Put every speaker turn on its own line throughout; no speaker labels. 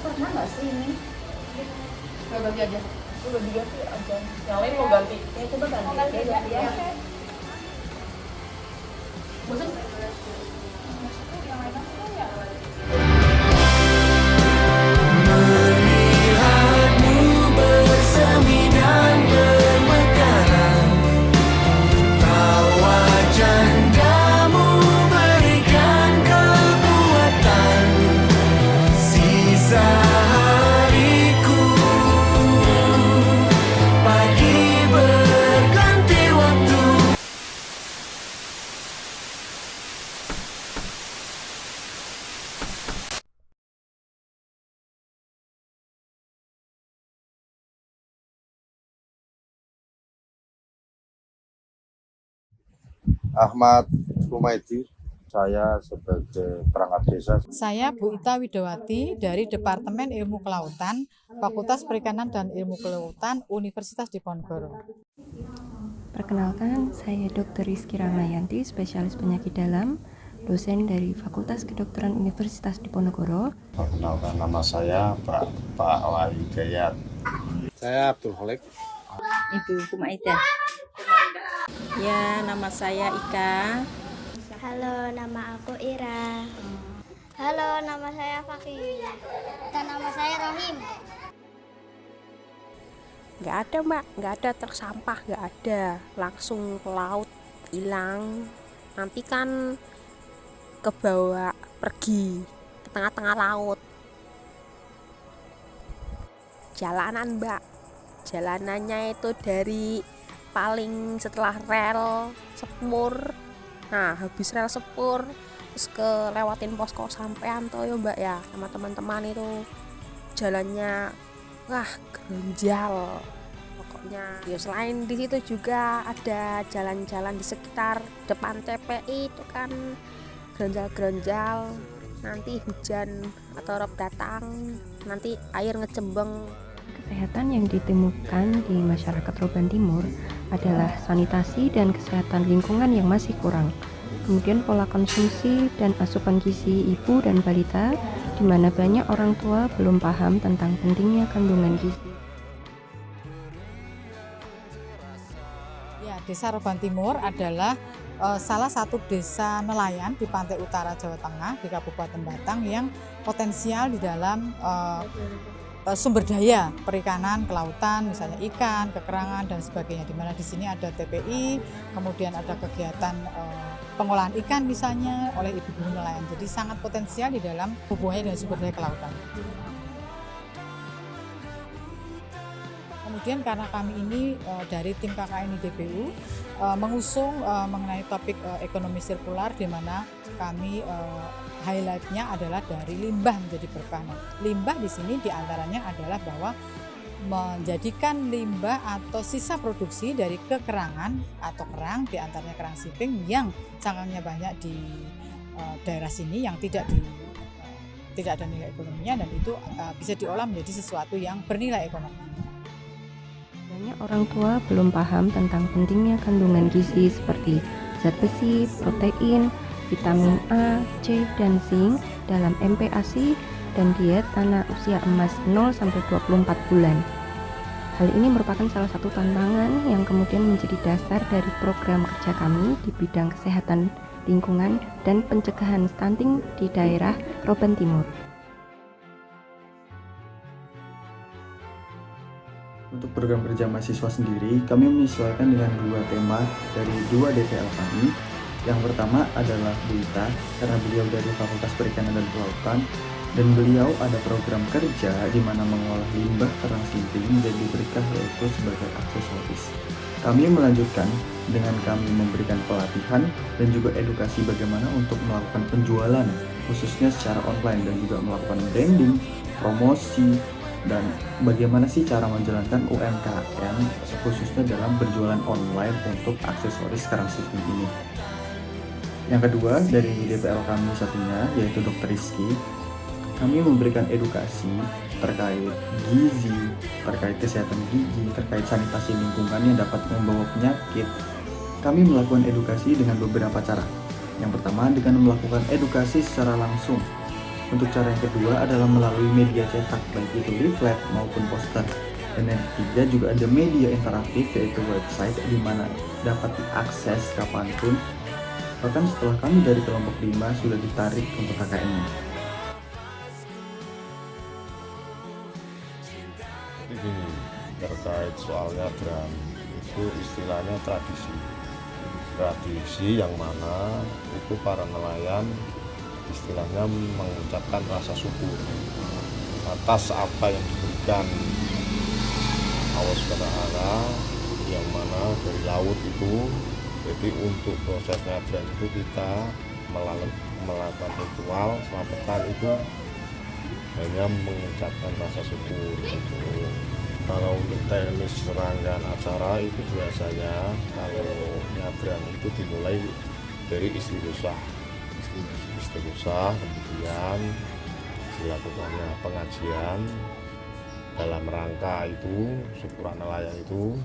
pernah nggak sih ini?
Nggak ganti aja.
Udah diganti aja. Yang lain mau ganti? Ya coba ganti. Ya ganti ya.
Bosan?
Melihatmu bersemi dan bermekaran, tawa jandamu berikan kekuatan, sisa hariku pagi berganti waktu.
Ahmad Kumaidi, saya sebagai perangkat desa.
Saya Bu Ita Widawati dari Departemen Ilmu Kelautan, Fakultas Perikanan dan Ilmu Kelautan, Universitas Diponegoro.
Perkenalkan, saya Dr. Rizky Rahmayanti, spesialis penyakit dalam, dosen dari Fakultas Kedokteran Universitas Diponegoro.
Perkenalkan, nama saya Pak Wahyu Gayat.
Saya Abdul Holik.
Ibu Kumaidah. Ya, nama saya Ika.
Halo, nama aku Ira. Halo, nama saya Fakih. Dan nama saya Rohim.
Nggak ada mbak, nggak ada truk sampah, nggak ada, langsung ke laut, hilang. Nanti kan kebawa pergi ke tengah-tengah laut. Jalanan mbak, jalanannya itu dari paling setelah rel sepur, nah habis rel sepur terus ke lewatin posko sampean toh ya mbak ya, sama teman-teman itu jalannya wah geronjal pokoknya ya. Selain di situ juga ada jalan-jalan di sekitar depan TPI itu kan geronjal-geronjal, nanti hujan atau rob datang nanti air ngecembeng.
Kesehatan yang ditemukan di masyarakat Roban Timur adalah sanitasi dan kesehatan lingkungan yang masih kurang. Kemudian pola konsumsi dan asupan gizi ibu dan balita, di mana banyak orang tua belum paham tentang pentingnya kandungan gizi.
Ya, Desa Roban Timur adalah salah satu desa nelayan di pantai utara Jawa Tengah di Kabupaten Batang yang potensial di dalam sumber daya perikanan, kelautan, misalnya ikan, kekerangan dan sebagainya. Di mana di sini ada TPI, kemudian ada kegiatan pengolahan ikan misalnya oleh ibu-ibu nelayan. Jadi sangat potensial di dalam hubungannya dengan sumber daya kelautan. Kemudian karena kami ini dari tim KKN DBU mengusung mengenai topik ekonomi sirkular, di mana kami highlight-nya adalah dari limbah menjadi berkah. Limbah di sini diantaranya adalah bahwa menjadikan limbah atau sisa produksi dari kekerangan atau kerang, diantaranya kerang siping yang cangkangnya banyak di daerah sini yang tidak ada nilai ekonominya, dan itu bisa diolah menjadi sesuatu yang bernilai ekonomi.
Banyak orang tua belum paham tentang pentingnya kandungan gizi seperti zat besi, protein, vitamin A, C, dan zinc dalam MPASI dan diet anak usia emas 0-24 bulan. Hal ini merupakan salah satu tantangan yang kemudian menjadi dasar dari program kerja kami di bidang kesehatan lingkungan dan pencegahan stunting di daerah Roban Timur.
Untuk program kerja mahasiswa sendiri, kami menyesuaikan dengan dua tema dari dua DPL kami. Yang pertama adalah Bu Ita, karena beliau dari Fakultas Perikanan dan Kelautan, dan beliau ada program kerja di mana mengolah limbah kerang simping menjadi berkah, yaitu sebagai aksesoris. Kami melanjutkan dengan kami memberikan pelatihan dan juga edukasi bagaimana untuk melakukan penjualan, khususnya secara online, dan juga melakukan branding, promosi, dan bagaimana sih cara menjalankan UMKM khususnya dalam berjualan online untuk aksesoris kerang simping ini. Yang kedua dari DPL kami satunya yaitu Dr. Rizky, kami memberikan edukasi terkait gizi, terkait kesehatan gigi, terkait sanitasi lingkungan yang dapat membawa penyakit. Kami melakukan edukasi dengan beberapa cara. Yang pertama dengan melakukan edukasi secara langsung. Untuk cara yang kedua adalah melalui media cetak, baik itu leaflet maupun poster. Dan yang ketiga juga ada media interaktif, yaitu website di mana dapat diakses kapanpun. Bahkan setelah kami dari kelompok 5 sudah ditarik untuk KKN-nya.
Ini terkait soal nyadran itu istilahnya tradisi yang mana itu para nelayan istilahnya mengucapkan rasa syukur atas apa yang diberikan Allah SWT yang mana dari laut itu. Jadi untuk proses nyadran itu kita melakukan ritual selamatan itu hanya mengucapkan rasa syukur gitu. Kalau untuk teknis rangkaian acara itu biasanya kalau nyadran itu dimulai dari istighoshah, kemudian dilakukannya pengajian dalam rangka itu syukuran nelayan itu.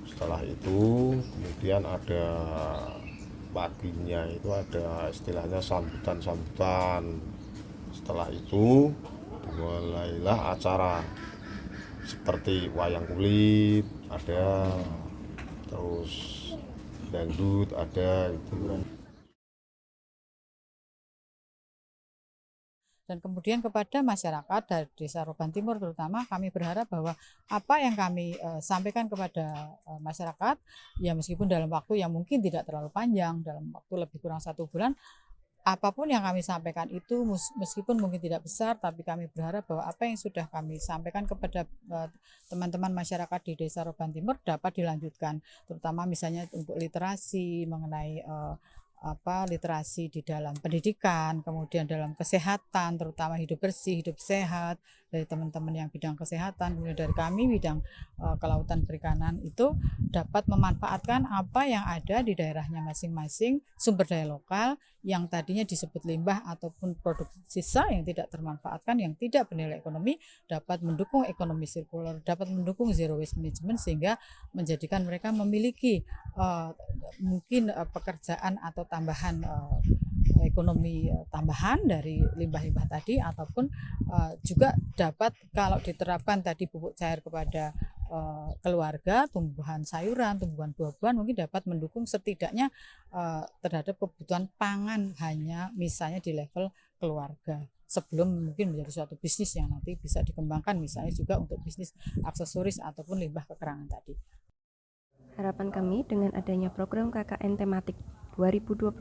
Setelah itu kemudian ada paginya itu ada istilahnya sambutan. Setelah itu dimulailah acara seperti wayang kulit ada, terus dangdut ada gitu.
Dan kemudian kepada masyarakat dari Desa Roban Timur terutama kami berharap bahwa apa yang kami sampaikan kepada masyarakat ya meskipun dalam waktu yang mungkin tidak terlalu panjang, dalam waktu lebih kurang 1 bulan, apapun yang kami sampaikan itu meskipun mungkin tidak besar, tapi kami berharap bahwa apa yang sudah kami sampaikan kepada teman-teman masyarakat di Desa Roban Timur dapat dilanjutkan, terutama misalnya untuk literasi mengenai literasi di dalam pendidikan, kemudian dalam kesehatan, terutama hidup bersih, hidup sehat dari teman-teman yang bidang kesehatan, kemudian dari kami bidang kelautan perikanan itu dapat memanfaatkan apa yang ada di daerahnya masing-masing, sumber daya lokal yang tadinya disebut limbah ataupun produk sisa yang tidak termanfaatkan, yang tidak bernilai ekonomi, dapat mendukung ekonomi sirkular, dapat mendukung zero waste management sehingga menjadikan mereka memiliki mungkin pekerjaan atau tambahan ekonomi tambahan dari limbah-limbah tadi, ataupun juga dapat kalau diterapkan tadi pupuk cair kepada keluarga, tumbuhan sayuran, tumbuhan buah-buahan mungkin dapat mendukung setidaknya terhadap kebutuhan pangan hanya misalnya di level keluarga sebelum mungkin menjadi suatu bisnis yang nanti bisa dikembangkan misalnya juga untuk bisnis aksesoris ataupun limbah kekerangan tadi.
Harapan kami dengan adanya program KKN tematik 2025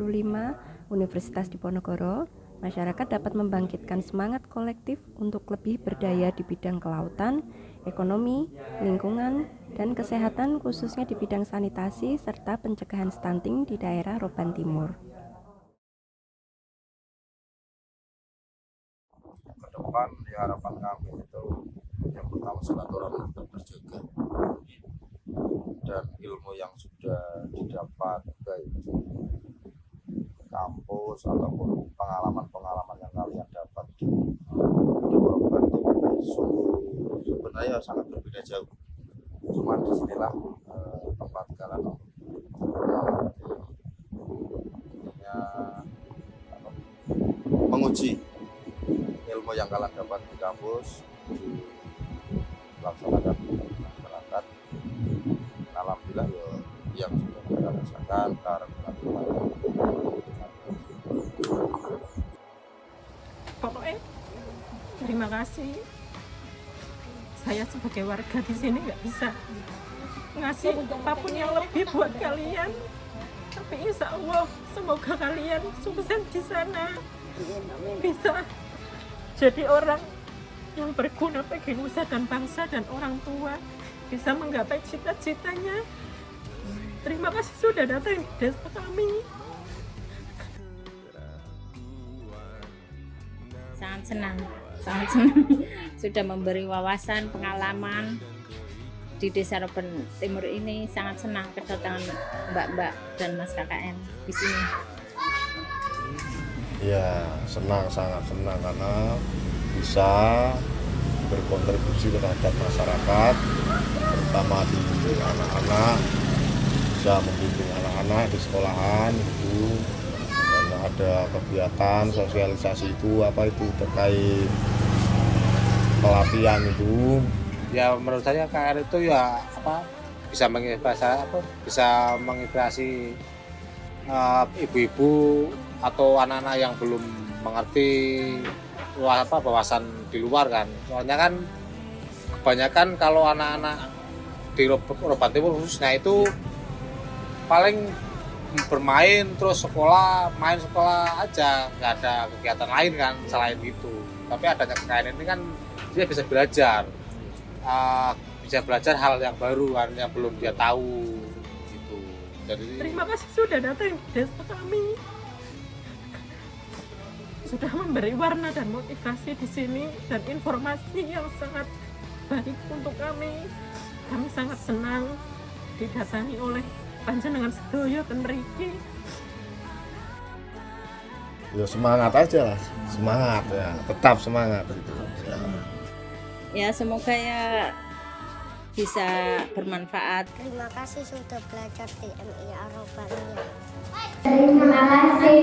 Universitas Diponegoro, masyarakat dapat membangkitkan semangat kolektif untuk lebih berdaya di bidang kelautan, ekonomi, lingkungan, dan kesehatan khususnya di bidang sanitasi serta pencegahan stunting di daerah Roban Timur.
Ke depan harapan kami itu yang pertama silaturahmi terjaga dan ilmu yang sudah didapat baik di kampus ataupun pengalaman-pengalaman yang kalian dapat di Roban Timur sebenarnya sangat berbeda jauh. Cuma disinilah tempat kalian menguji ilmu yang kalian dapat di kampus dilaksanakan di masyarakat. Alhamdulillah yang sudah kita rasakan
pokoknya terima kasih. Saya sebagai warga di sini nggak bisa ngasih apapun yang lebih buat kalian, tapi insya Allah semoga kalian sukses di sana, bisa jadi orang yang berguna bagi nusa dan bangsa dan orang tua, bisa menggapai cita-citanya. Terima kasih sudah datang di desa kami.
Sangat senang sudah memberi wawasan, pengalaman di Desa Roban Timur ini. Sangat senang kedatangan mbak-mbak dan mas KKN di sini.
Ya, sangat senang karena bisa berkontribusi terhadap masyarakat, terutama di anak-anak, bisa membimbing anak-anak di sekolahan itu, dan ada kegiatan sosialisasi itu apa itu terkait pelatihan itu.
Ya menurut saya KR itu ya bisa menginspirasi ibu-ibu atau anak-anak yang belum mengerti wawasan di luar kan. Soalnya kan kebanyakan kalau anak-anak di Roban Timur khususnya itu paling bermain terus main sekolah aja, nggak ada kegiatan lain kan selain itu. Tapi adanya KKN ini kan dia bisa belajar hal yang baru kan, yang belum dia tahu gitu. Jadi
terima kasih sudah datang di desa kami, sudah memberi warna dan motivasi di sini dan informasi yang sangat baik untuk kami. Kami sangat senang didatangi oleh panjenengan sedoyo ten mriki.
Ya semangat aja lah, semangat ya, tetap semangat gitu.
Ya semoga ya bisa bermanfaat.
Terima kasih sudah belajar di MI Arobania.
Terima kasih